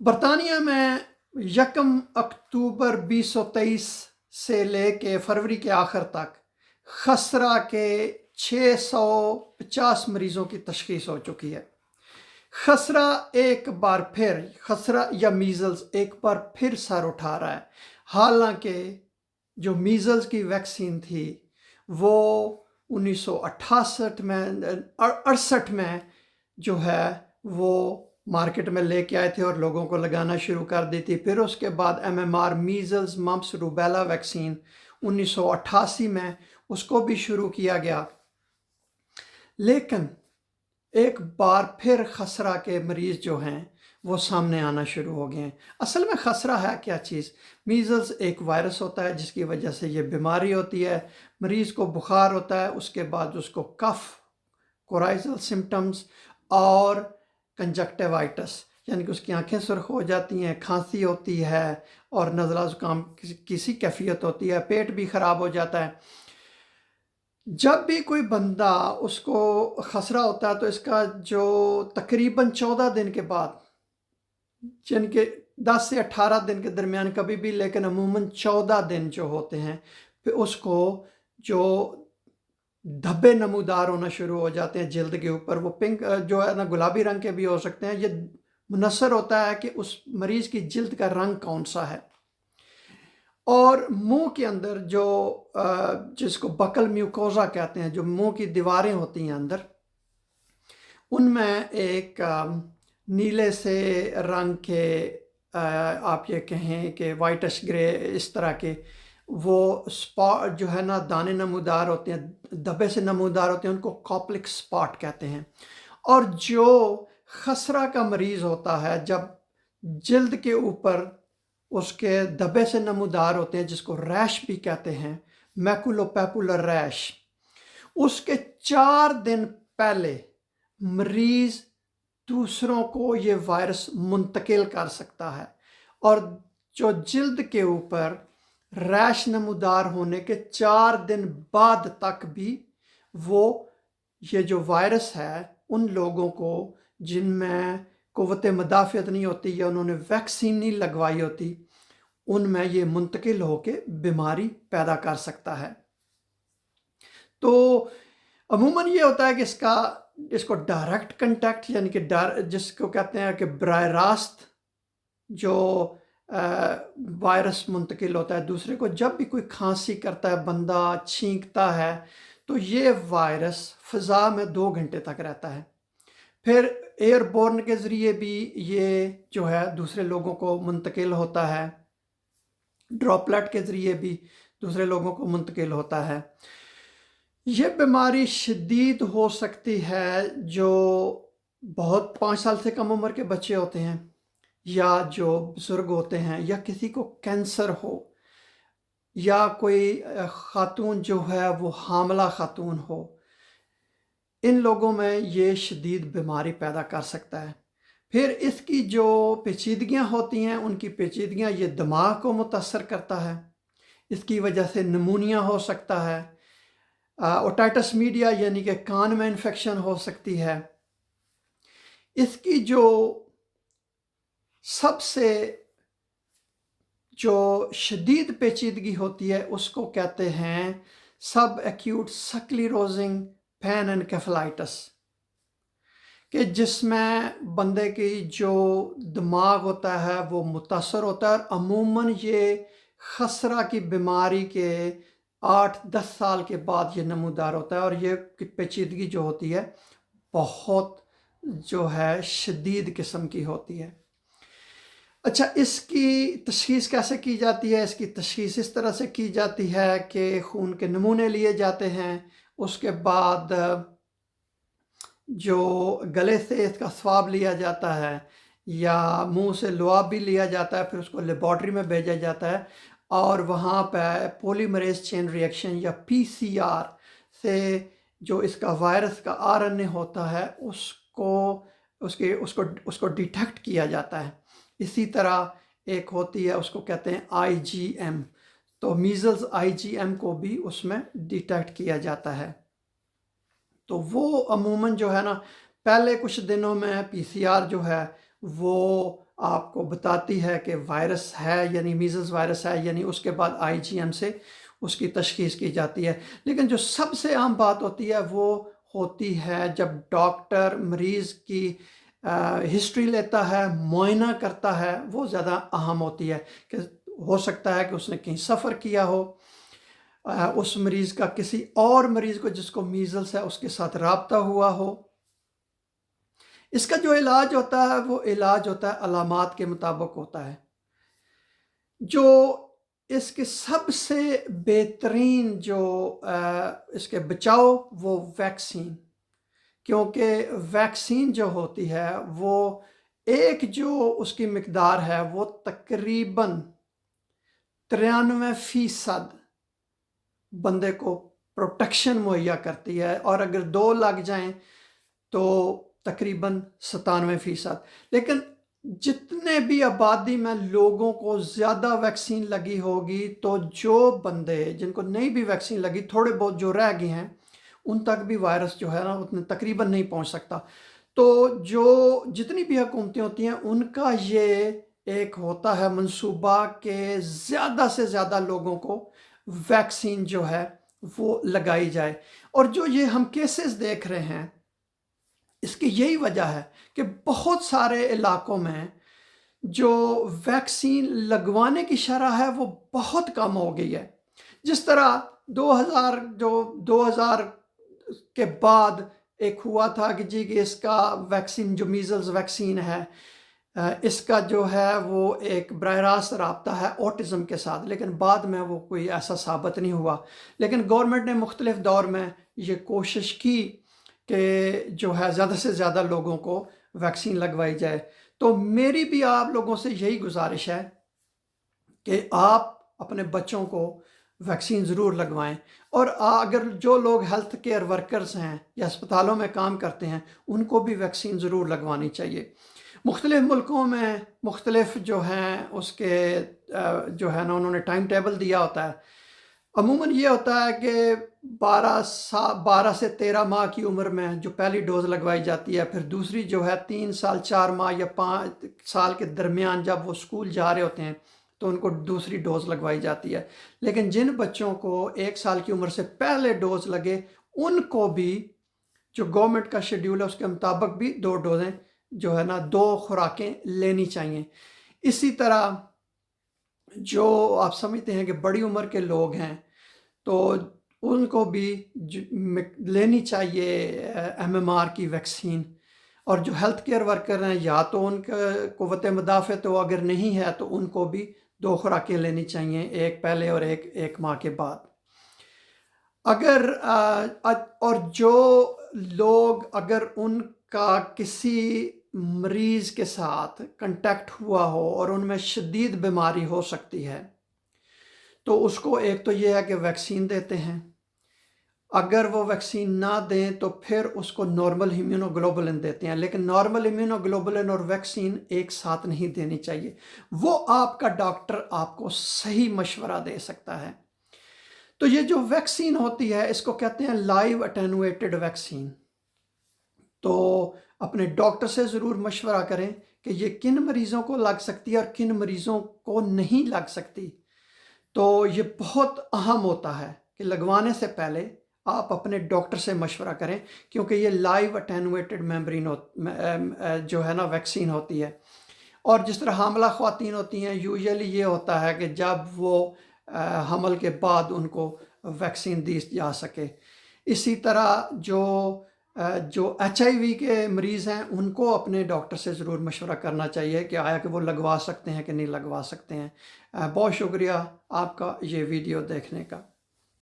बरतानिया में 1 अक्टूबर 2023 से लेके फरवरी के आखिर तक खसरा के 650 मरीज़ों की तशख़ीस हो चुकी है। खसरा एक बार फिर खसरा या मीज़ल्स एक बार फिर सर उठा रहा है। हालांकि जो मीज़ल्स की वैक्सीन थी वो 1968 में 68 में जो है वो मार्केट में लेके आए थे और लोगों को लगाना शुरू कर दी थी। फिर उसके बाद MMR measles mumps rubella vaccine 1988 में उसको भी शुरू किया गया। लेकिन एक बार फिर खसरा के मरीज़ जो हैं वो सामने आना शुरू हो गए हैं। असल में खसरा है क्या चीज़? मीज़ल्स एक वायरस होता है जिसकी वजह से ये बीमारी होती है। मरीज़ को बुखार होता है, उसके बाद उसको कफ, कोराइजल सिम्टम्स और कंजक्टिवाइटिस यानी कि उसकी आंखें सुर्ख हो जाती हैं, खांसी होती है और नज़ला ज़ुकाम किसी कैफियत होती है, पेट भी ख़राब हो जाता है। जब भी कोई बंदा उसको खसरा होता है तो इसका जो तकरीबन 14 दिन के बाद यानी कि 10 से 18 दिन के दरमियान कभी भी, लेकिन अमूमन 14 दिन जो होते हैं फिर उसको जो धब्बे नमूदार होना शुरू हो जाते हैं जिल्द के ऊपर। वो पिंक जो है ना, गुलाबी रंग के भी हो सकते हैं। ये मुनसर होता है कि उस मरीज़ की जिल्द का रंग कौन सा है। और मुंह के अंदर जो जिसको बकल म्यूकोजा कहते हैं, जो मुंह की दीवारें होती हैं अंदर, उनमें एक नीले से रंग के आप ये कहें कि वाइटिश ग्रे इस तरह के वो स्पॉट जो है ना, दाने नमूदार होते हैं, धब्बे से नमूदार होते हैं, उनको कॉप्लिक स्पॉट कहते हैं। और जो खसरा का मरीज़ होता है, जब जिल्द के ऊपर उसके धब्बे से नमूदार होते हैं, जिसको रैश भी कहते हैं, मैकुलोपैपुलर रैश, उसके 4 दिन पहले मरीज़ दूसरों को ये वायरस मुंतकिल कर सकता है। और जो जिल्द के ऊपर रैश नमूदार होने के 4 दिन बाद तक भी वो ये जो वायरस है उन लोगों को जिनमें क़ुव्वत मदाफ़ियत नहीं होती या उन्होंने वैक्सीन नहीं लगवाई होती, उनमें ये मुंतकिल होके बीमारी पैदा कर सकता है। तो अमूमन ये होता है कि इसको डायरेक्ट कंटैक्ट यानी कि जिसको कहते हैं कि बराह रास्त जो वायरस मुंतकिल होता है दूसरे को। जब भी कोई खांसी करता है, बंदा छींकता है, तो ये वायरस फ़िज़ा में 2 घंटे तक रहता है। फिर एयरबोर्न के ज़रिए भी ये जो है दूसरे लोगों को मुंतकिल होता है, ड्रॉपलेट के ज़रिए भी दूसरे लोगों को मुंतकिल होता है। ये बीमारी शदीद हो सकती है जो बहुत 5 साल से कम उम्र के बच्चे होते हैं, या जो बुज़ुर्ग होते हैं, या किसी को कैंसर हो, या कोई ख़ातून जो है वो हामला ख़ातून हो। इन लोगों में ये शदीद बीमारी पैदा कर सकता है। फिर इसकी जो पेचीदगियाँ होती हैं, उनकी पेचीदगियाँ ये दिमाग को मुतासर करता है। इसकी वजह से निमोनिया हो सकता है, ओटाइटिस मीडिया यानी कि कान में इन्फेक्शन हो सकती है। इसकी जो सबसे जो शदीद पेचीदगी होती है उसको कहते हैं सब एक्यूट स्क्लेरोसिंग पैन एनकेफेलाइटिस, कि जिसमें बंदे की जो दिमाग होता है वो मुतासर होता है। और अमूमन ये खसरा की बीमारी के 8-10 साल के बाद ये नमूदार होता है और ये पेचीदगी जो होती है बहुत जो है शदीद किस्म की होती है। अच्छा, इसकी तशख़ीस कैसे की जाती है? इसकी तशख़ीस इस तरह से की जाती है कि खून के नमूने लिए जाते हैं, उसके बाद जो गले से इसका स्वाब लिया जाता है या मुंह से लुआब भी लिया जाता है, फिर उसको लेबॉर्ट्री में भेजा जाता है और वहाँ पर पॉलीमरेज़ चेन रिएक्शन या PCR से जो इसका वायरस का RNA होता है उसको डिटेक्ट किया जाता है। इसी तरह एक होती है, उसको कहते हैं IgM, तो मीज़ल्स IgM को भी उसमें डिटेक्ट किया जाता है। तो वो अमूमन जो है ना, पहले कुछ दिनों में PCR जो है वो आपको बताती है कि वायरस है यानी मीज़ल्स वायरस है, यानी उसके बाद आईजीएम से उसकी तशख़ीस की जाती है। लेकिन जो सबसे आम बात होती है वो होती है जब डॉक्टर मरीज़ की हिस्ट्री लेता है, मुआयना करता है, वो ज़्यादा अहम होती है कि हो सकता है कि उसने कहीं सफ़र किया हो, उस मरीज़ का किसी और मरीज़ को जिसको मीज़ल्स है उसके साथ राब्ता हुआ हो। इसका जो इलाज होता है वो इलाज होता है अलामात के मुताबिक होता है। जो इसके सबसे बेहतरीन जो इसके बचाव वो वैक्सीन, क्योंकि वैक्सीन जो होती है वो एक जो उसकी मिकदार है वो तकरीबन 93% बंदे को प्रोटेक्शन मुहैया करती है, और अगर 2 लग जाएं तो तकरीबन 97%। लेकिन जितने भी आबादी में लोगों को ज़्यादा वैक्सीन लगी होगी, तो जो बंदे जिनको नहीं भी वैक्सीन लगी, थोड़े बहुत जो रह गए हैं, उन तक भी वायरस जो है ना उतने तकरीबन नहीं पहुंच सकता। तो जो जितनी भी हुकूमतें होती हैं उनका ये एक होता है मंसूबा कि ज़्यादा से ज़्यादा लोगों को वैक्सीन जो है वो लगाई जाए। और जो ये हम केसेस देख रहे हैं, इसकी यही वजह है कि बहुत सारे इलाकों में जो वैक्सीन लगवाने की शरह है वो बहुत कम हो गई है। जिस तरह 2000 के बाद एक हुआ था कि जी कि इसका वैक्सीन जो मीज़ल्स वैक्सीन है, इसका जो है वो एक बराह रास्त राब्ता है ऑटिज़म के साथ, लेकिन बाद में वो कोई ऐसा साबित नहीं हुआ। लेकिन गवर्नमेंट ने मुख्तलिफ दौर में ये कोशिश की कि जो है ज़्यादा से ज़्यादा लोगों को वैक्सीन लगवाई जाए। तो मेरी भी आप लोगों से यही गुजारिश है कि आप अपने बच्चों को वैक्सीन ज़रूर लगवाएं, और अगर जो लोग हेल्थ केयर वर्कर्स हैं या अस्पतालों में काम करते हैं उनको भी वैक्सीन ज़रूर लगवानी चाहिए। मुख्तलिफ़ मुल्कों में मुख्तलिफ़ जो हैं उसके जो है ना उन्होंने टाइम टेबल दिया होता है। अमूमन ये होता है कि 12 से 13 माह की उम्र में जो पहली डोज़ लगवाई जाती है, फिर दूसरी जो है 3 साल 4 माह या 5 साल के दरमियान जब वो स्कूल जा रहे होते हैं तो उनको दूसरी डोज़ लगवाई जाती है। लेकिन जिन बच्चों को 1 साल की उम्र से पहले डोज़ लगे, उनको भी जो गवर्नमेंट का शेड्यूल है उसके मुताबिक भी 2 डोज़ें जो है ना 2 खुराकें लेनी चाहिए। इसी तरह जो आप समझते हैं कि बड़ी उम्र के लोग हैं तो उनको भी लेनी चाहिए MMR की वैक्सीन। और जो हेल्थ केयर वर्कर हैं या तो उनका क़ुव्वत मुदाफ़ा तो अगर नहीं है तो उनको भी 2 खुराकें लेनी चाहिए, एक पहले और एक माह के बाद। अगर और जो लोग अगर उनका किसी मरीज़ के साथ कांटेक्ट हुआ हो और उनमें शदीद बीमारी हो सकती है, तो उसको एक तो ये है कि वैक्सीन देते हैं। अगर वो वैक्सीन ना दें तो फिर उसको नॉर्मल इम्यूनोग्लोबुलिन देते हैं, लेकिन नॉर्मल इम्यूनोग्लोबुलिन और वैक्सीन एक साथ नहीं देनी चाहिए। वो आपका डॉक्टर आपको सही मशवरा दे सकता है। तो ये जो वैक्सीन होती है इसको कहते हैं लाइव अटेनुएटेड वैक्सीन। तो अपने डॉक्टर से ज़रूर मशवरा करें कि ये किन मरीज़ों को लग सकती है और किन मरीज़ों को नहीं लग सकती। तो ये बहुत अहम होता है कि लगवाने से पहले आप अपने डॉक्टर से मशवरा करें, क्योंकि ये लाइव अटेनुएटेड मेम्ब्रेन जो है ना वैक्सीन होती है। और जिस तरह हामला ख़वातीन होती हैं, यूजुअली ये होता है कि जब वो हमल के बाद उनको वैक्सीन दी जा सके। इसी तरह जो HIV के मरीज़ हैं उनको अपने डॉक्टर से ज़रूर मशवरा करना चाहिए कि आया कि वो लगवा सकते हैं कि नहीं लगवा सकते हैं। बहुत शुक्रिया आपका ये वीडियो देखने का।